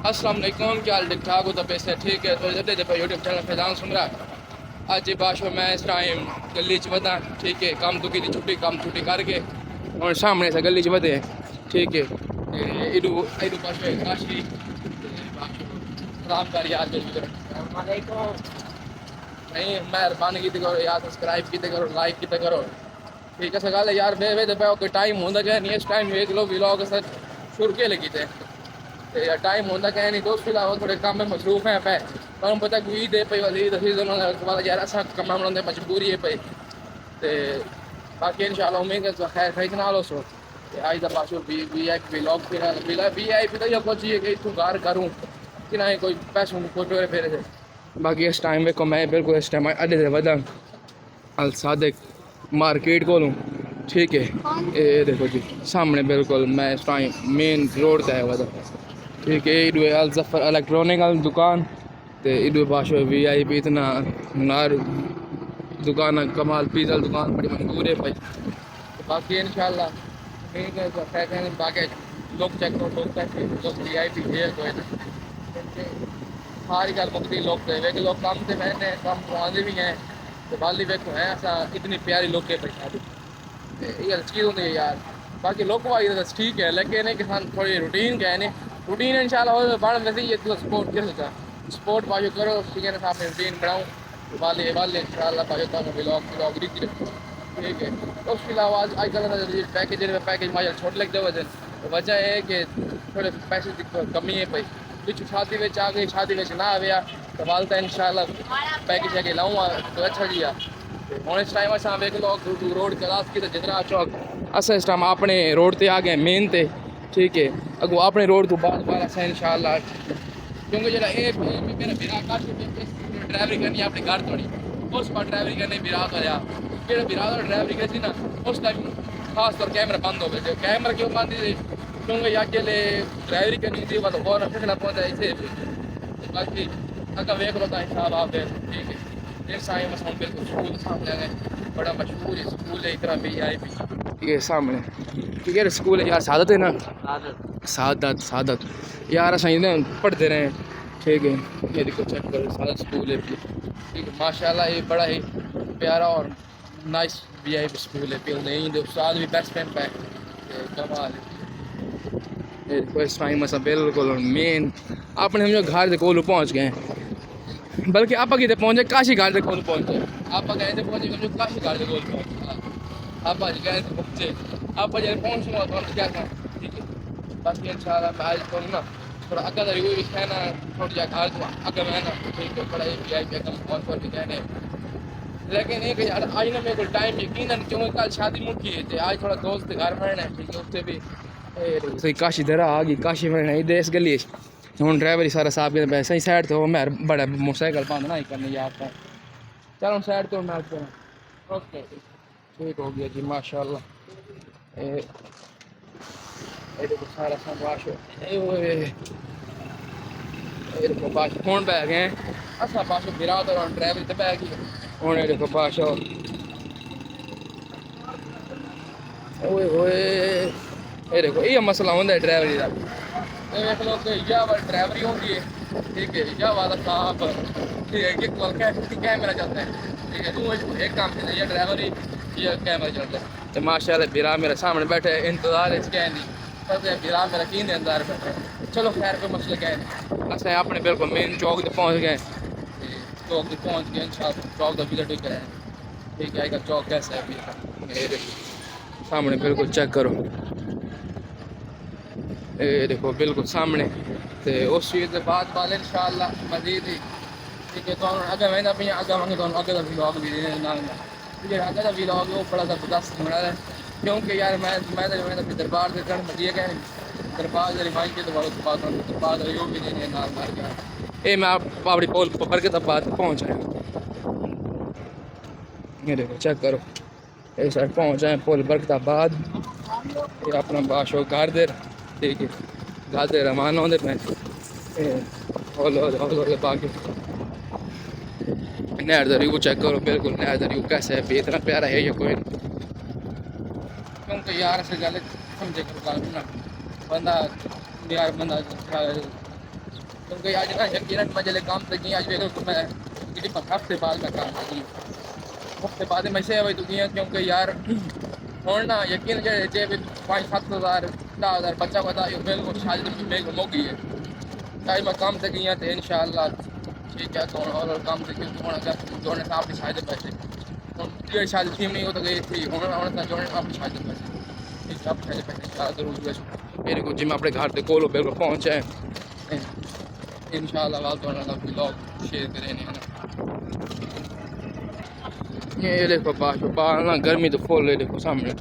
السلام علیکم، کیا حال ٹھیک ٹھاک ہو؟ تو پیسے ٹھیک ہے تو یوٹیوب چینل فیضان سمرا اج باشو میں اس ٹائم گلی چ ودا، ٹھیک ہے، کام تو کی چھٹی کر کے اور سامنے سے گلی چ ودے، ٹھیک ہے، ایڈو باشو کاشی سلام کر یار السلام علیکم، نہیں مہربانی کی کرو یار، سبسکرائب کیتے کرو، لائک کیتے کرو، ٹھیک ہے، گل یار بے وے کوئی ٹائم ہوندا کہ نہیں، اس ٹائم ویکھ لو ولاگ سر شروع کے لگی تے ٹائم ہوتا کہ نہیں دوست، فی الحال تھوڑے کام میں مصروف ہیں پہ تمہیں پتہ عید ہے پی والی عید یار اصل کما بنا مجبوری ہے پی باقی ان شاء اللہ امید ہے خیر خیر نہ لو سو آج کا پاسو وی آئی پی لاگ وی آئی پی تو یہ پہنچی ہے کہ اتوں گار کروں کہ نہ کوئی پیسوں فوٹو پھیرے تھے باقی اس ٹائم ویکو میں بالکل اس ٹائم اڈے سے ودا الصادق مارکیٹ کو لوں، ٹھیک ہے، یہ دیکھو جی سامنے بالکل میں اس ٹائم مین روڈ تے ودا، ٹھیک ہے، ادو الظفر الیکٹرانک دکان تے ادو پاشو وی آئی پی اتنا نار دکان کمال پیزا دکان بڑی مشہور ہے بھائی، باقی انشاءاللہ ٹھیک ہے باقی لوگ چیک کرو لوگ وی آئی پی ہے کوئی ساری گل مکتی لوگ لوگ کام سے رہنے کام آتے بھی ہیں تو بالی ویکو ہیں ایسا اتنی پیاری لوگ کے پہ یہ چیز ہوتی ہے یار، باقی لوگ آئی ٹھیک ہے لیکن کسان تھوڑی روٹین کیا ہے نہیں روٹین ان شاء اللہ بڑھ ویسے ہی سپورٹ کر سکتا سپورٹ بازو کرو ٹھیک ہے نا، سامنے روٹین بناؤں والے ان شاء اللہ بازو بلاگ ٹھیک ہے، اس کے علاوہ آج کل پیکیج ماجر چھوٹے لگتے وجہ وجہ ہے کہ تھوڑے پیسے کی کمی ہے پی پچھو شادی آ گئی شادی نہ آیا تو والدہ ان شاء اللہ پیکج کے لاؤں تو اچھا جی ہوں اس ٹائم اصل ویک لو روڈ کلاس کی جتنا چوک اصل اس ٹائم اپنے روڈ تے آ گئے مین تے، ٹھیک ہے، اگو اپنے روڈ تو بعد بار اصل ان شاء اللہ کیونکہ جا میرا برا کاش ڈرائیوری کرنی اپنے گھر توڑی اس پر ڈرائیوری کرنے برا ہوا جا برا ڈرائیوری کرتی نا اس ٹائم خاص طور کیمرہ بند ہو گئے تھے، کیمرہ کیوں بند تھی کیونکہ یا اکیلے ڈرائیوری کرنی تھی وہ فون پھینکنا پہنچا اسے باقی اگر ویک لو ان شاء اللہ ٹھیک ہے، اس ٹائم بالکل اسکول سامنے گئے بڑا مشہور اسکول ہے اتنا بی آئی پی یہ سامنے، ٹھیک ہے، اسکول ہے یار سعادت ہے نا، سعادت یار اصل پڑھتے رہے، ٹھیک ہے، یہ دیکھو چیک کرو سعادت اسکول ہے، ٹھیک ہے، ماشاء اللہ یہ بڑا ہی پیارا اور nice B I P school ہے، پہ استاد بھی بیسٹ فرینڈ پہ کمال اس ٹائم اصل بالکل مین اپنے ہم گھر کے کول پہنچ گئے بلکہ آپ کتنے پہنچے کاشی گھر کے کول پہنچے آپ گئے تھے پہنچے کاشی گھر کے کول پہنچے آپ گئے تھے پہنچے آپ جب پہنچ گا تو کیا کرنا، ٹھیک ہے، باقی ان شاء اللہ میں آج کروں نا تھوڑا اگا کا ریویو بھی کہنا تھوڑا جا گھر تو اگا میں نا ٹھیک ہے بڑا ہی آئی پی بہت بہت بھی کہنے لیکن یہ کہ یار آج نا میرے کو ٹائم یقیناً کیونکہ کل شادی مٹھی ہے آج تھوڑا دوست گھر میں رہنا ہے، ٹھیک ہے، اس سے بھی صحیح کاشی درا آ گئی کاشی میں نہیں دے اس گلی ہوں ڈرائیور سارا صاحب کے صحیح سائڈ تو میں بڑا موٹر سائیکل بند نہ ہی کرنے آپ چلو سائڈ تو میں اوکے ٹھیک ہو گیا جی ماشاء اللہ سارا باش باش فون پہ گئے اصا پاسو برا تو ڈرائیور تو پہ گئی ہوں دیکھو پاشا ہوئے یہ دیکھو یہ مسئلہ ہوتا ہے ڈرائیوری کا دیکھ لو کہ ڈرائیوری ہوتی ہے، ٹھیک ہے، یا والا صاحب ٹھیک ہے کہ کیمرہ چلتا ہے، ٹھیک ہے، تو ایک کام سے یا ڈرائیوری یا کیمرہ چلتا ہے تو ماشاء اللہ برا میرے سامنے بیٹھے انتظار اس کے نہیں برا میرا کین انتظار بیٹھے چلو خیر کوئی مسئلہ کیا نہیں اصل اپنے بالکل مین چوک سے پہنچ گئے چوک سے پہنچ گئے ان شاء اللہ چوک کا وزٹ بھی کریں، ٹھیک ہے، اگر چوک کیسا ہے میرے سامنے بالکل چیک کرو یہ دیکھو بالکل سامنے تو اس چیز کے بعد ان شاء اللہ مزید ہی ٹھیک ہے تو اگر میں اپنی اگا منگے تو اگے کا ولاگ بھی ٹھیک ہے، اگے کا ولاگ وہ بڑا زبردست بنا ہے کیونکہ یار میں دربار سے کرن مجھے کہ دربار ریمائنڈ کے دوبارہ دربار ریو بھی دینے نال مار گیا یہ میں آپ اپنی پول پر کے بعد پہنچ آیا یہ دیکھو چیک کرو یہ سائڈ پہنچ جائیں پول برکت آباد یہ اپنا باشو گھر دیر ٹھیک ہے گھر دے روانہ ہوتے پہ ہولے باقی نہر دا ریو چیک کرو بالکل نہر دا ریو کیسا ہے اتنا پیارا ہے یا کوئی کیونکہ یار سے گل سمجھے کرو گل نا بندہ یار بندہ کیونکہ آج نا یقیناً میں جلے کام سے گئی آج ویکو تو میں ہفتے بعد میں کام کری ہفتے بعد میں سے ہوئی تو گیا کیونکہ یار ہوں نا یقین جی 5-7 ہزار 10 ہزار بچہ بتا یہ بالکل شادی میں موگی ہے چاہے میں کام سے گئی تو ان شاء اللہ ٹھیک ہے تو اور کام سے کیونکہ ہوں اگر جوڑنے سے آپ کی شاید پیسے ہوں شادی تھی نہیں ہو تو گئی تھی ہوں جوڑنے آپ کی شاید پیسے آپ شاید پیسے ضرور میرے کو جی میں اپنے گھر سے کولو بالکل پہنچے ان شاء اللہ اللہ بلاگ شیئر کریں یہ دیکھو بال نا گرمی تو فل ہے دیکھو سامنے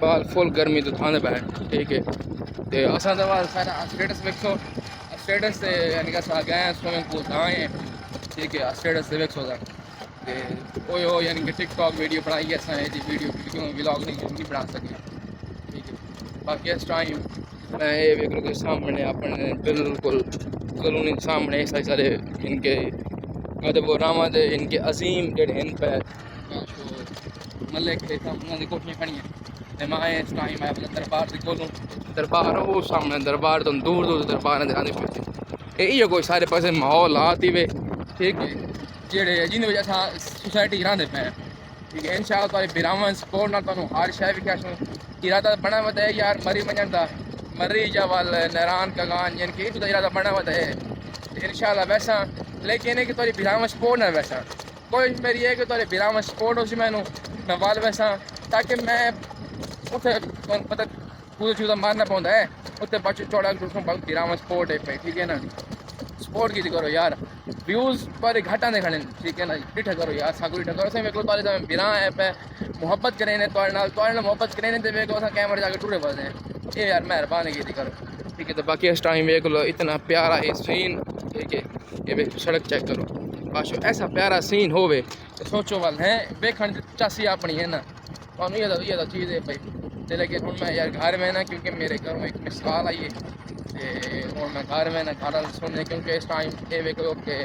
بال فل گرمی تو تھانے پہ ٹھیک ہے تو اصل تو سارا اسٹیٹس ویکسو اسٹیٹس سے یعنی کہ گئے سوئمنگ پول آئے ہیں ٹھیک ہے اسٹیٹس سے ویکسو وہ یعنی کہ ٹک ٹاک ویڈیو بنائی ہے جی ویڈیو ولاگ نہیں بنا سکے ٹھیک ہے باقی اس ٹائم میں یہ ویکھ کے سامنے اپنے بالکل کلونی سامنے سارے ان کے ادب و رحمت ان کے عظیم جڑے ان پہ ملک انہوں نے کوٹیاں کھڑی ہیں میں آئے اس ٹائم میں اپنے دربار سے کھولوں دربار وہ سامنے دربار تو دور دور دربار دکھانے پہ یہ کوئی سارے پاسے ماحول آتی وے ٹھیک ہے جڑے جن وجہ سے سوسائٹی رہتے پہ ٹھیک ہے ان شاء اللہ تمہیں براہمن سپورٹ نہ تمہیں ہر شے بھی کیا ارادہ بنا ہوا ہے یار مری منجن کا مری جا وال نران کگان یعنی کہ یہ ارادہ بنا ہوا ہے ان شاء اللہ ویسا لیکن کہ تمہیں براہمن سپورٹ نہ ویسا کوئی میری ہے کہ تمہیں براہمن سپورٹ ہو سی میں وال ویسا تاکہ میں اتنے پتہ پورا چوزا مارنا پوندا ہے اتنے بچ چوڑا براہمن سپورٹ ہے پہ ٹھیک ہے نا سپورٹ کی کرو یار ویوز پر گھٹا نہیں کھڑے ٹھیک ہے نا ڈٹھا کرو یار ساگو ڈٹھا کرو میں کو براہ ہے پہ محبت کریں محبت کریں تو کیمرے جا کے ٹوٹے پڑتے ہیں یہ یار مہربانی کی کرو ٹھیک ہے تو باقی اس ٹائم ویک لو اتنا پیارا یہ سین ٹھیک ہے یہ سڑک چیک کرو باشو ایسا پیارا سین ہوئے تو سوچو وال ہے ویکھن چاسی اپنی ہے نا یہ تو چیز ہے بھائی لیکن ہوں میں یار گھر میں نا کیونکہ میرے گھروں ایک مثال آئی ہے ہوں میں گھر میں نا گھر سننے کیونکہ اس ٹائم یہ ویک لو کہ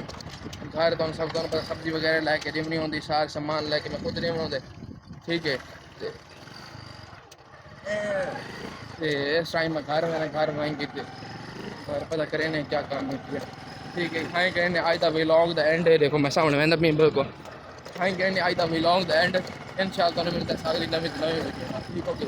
گھر تو سب کو سبزی وغیرہ لے کے نہیں ہوتی سار سامان لے کے میں خود نہیں بنا ٹھیک ہے اس ٹائم میں گھر وہیں کی گھر پتہ کریں نہیں کیا کام ہے ٹھیک ہے ہائی کہیں آج دا ولاگ دا اینڈ ہے دیکھو میں سامنے وہدا پی بالکل ہائی کہیں آج دا ولاگ دا اینڈ ان شاء اللہ ملتا ہے ساری نویں ٹھیک اوکے